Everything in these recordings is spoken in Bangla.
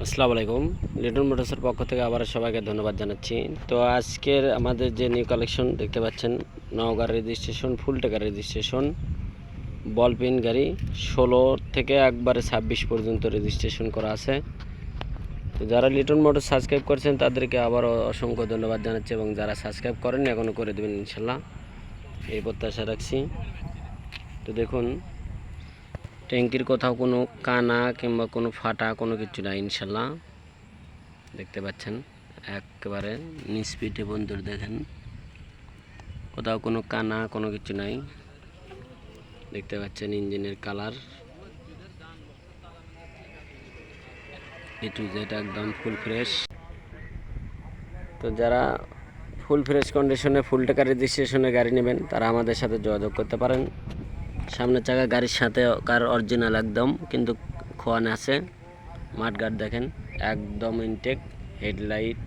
আসসালামু আলাইকুম। লিটন মোটরসের পক্ষ থেকে আবার সবাইকে ধন্যবাদ জানাচ্ছি। তো আজকের আমাদের যে নিউ কালেকশন দেখতে পাচ্ছেন, নওগাঁ রেজিস্ট্রেশন, ফুল টাকা রেজিস্ট্রেশন, বল পেন গাড়ি 16 থেকে একবারে 26 পর্যন্ত রেজিস্ট্রেশন করা আছে। তো যারা লিটন মোটর সাবস্ক্রাইব করেছেন তাদেরকে আবারও অসংখ্য ধন্যবাদ জানাচ্ছি, এবং যারা সাবস্ক্রাইব করেন এখনও করে দেবেন ইনশাল্লাহ, এই প্রত্যাশা রাখছি। তো দেখুন, ট্যাঙ্কির কোথাও কোনো কানা কিংবা কোনো ফাটা কোনো কিছু নাই ইনশাল্লাহ। দেখতে পাচ্ছেন একেবারে নিস্পিটে বন্ধুর, দেখেন কোথাও কোনো কানা কোনো কিছু নাই। দেখতে পাচ্ছেন ইঞ্জিনের কালার এ টু জেড একদম ফুল ফ্রেশ। তো যারা ফুল ফ্রেশ কন্ডিশনে ফুল টাকা রেজিস্ট্রেশনে গাড়ি নেবেন তারা আমাদের সাথে যোগাযোগ করতে পারেন। সামনের চাকা গাড়ির সাথে কার অরিজিনাল একদম, কিন্তু খোয়ানো আছে। মাঠগার্ড দেখেন একদম intact, headlight,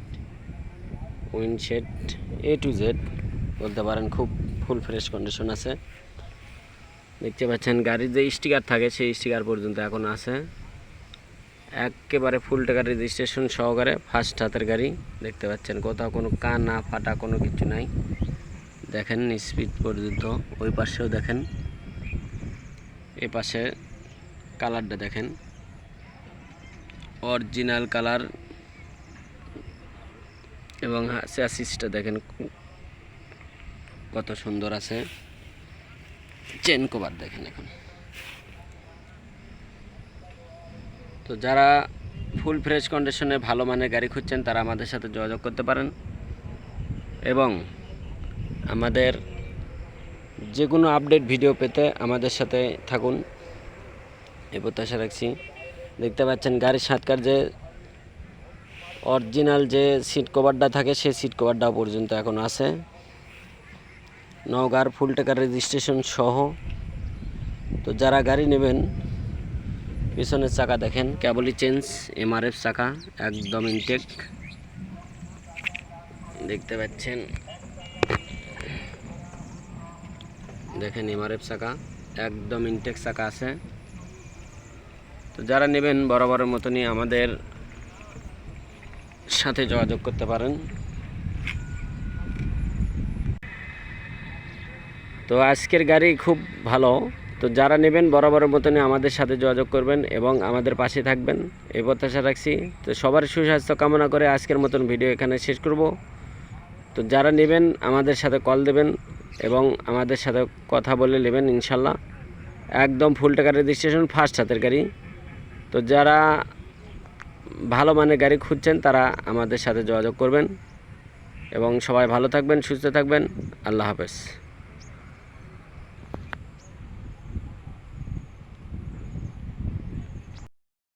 উইন্ডশেড A to Z বলতে পারেন খুব ফুল ফ্রেশ কন্ডিশন আছে। দেখতে পাচ্ছেন গাড়ির যে স্টিকার থাকে সেই স্টিকার পর্যন্ত এখন আছে। একেবারে ফুল টাকা রেজিস্ট্রেশন সহকারে ফার্স্ট হাতের গাড়ি। দেখতে পাচ্ছেন কোথাও কোনো কানা ফাটা কোনো কিছু নাই। দেখেন স্পিড পর্যন্ত, ওই পাশেও দেখেন, এ পাশে কালারটা দেখেন অরিজিনাল কালার, এবং চ্যাসিসটা দেখেন কত সুন্দর আছে। চেন কভার দেখেন এখন। তো যারা ফুল ফ্রেশ কন্ডিশনে ভালো মানের গাড়ি খুঁজছেন তারা আমাদের সাথে যোগাযোগ করতে পারেন, এবং আমাদের যে কোনো আপডেট ভিডিও পেতে আমাদের সাথে থাকুন, এই প্রত্যাশা রাখছি। দেখতে পাচ্ছেন গাড়ির সাতকার যে অরিজিনাল যে সিট কভারটা থাকে সেই সিট কভারটাও পর্যন্ত এখন আছে। নওগাঁর ফুল টাকার রেজিস্ট্রেশন সহ। তো যারা গাড়ি নেবেন, পিছনের চাকা দেখেন কেবলই চেঞ্জ, এমআরএফ চাকা একদম ইনটেক। দেখতে পাচ্ছেন দেখেন এমআরএফ চাকা একদম ইনটেক চাকা আছে। তো যারা নেবেন বরাবরের মতনই আমাদের সাথে যোগাযোগ করতে পারেন। তো আজকের গাড়ি খুব ভালো। তো যারা নেবেন বরাবরের মতনই আমাদের সাথে যোগাযোগ করবেন এবং আমাদের পাশে থাকবেন, এই প্রত্যাশা রাখছি। তো সবার সুস্বাস্থ্য কামনা করে আজকের মতন ভিডিও এখানে শেষ করব। তো যারা নেবেন আমাদের সাথে কল দেবেন এবং আমাদের সাথে কথা বলে নেবেন ইনশাল্লাহ। একদম ফুল টাকা রেজিস্ট্রেশন ফার্স্ট হাতের গাড়ি। তো যারা ভালো মানের গাড়ি খুঁজছেন তারা আমাদের সাথে যোগাযোগ করবেন, এবং সবাই ভালো থাকবেন, সুস্থ থাকবেন। আল্লাহ হাফেজ।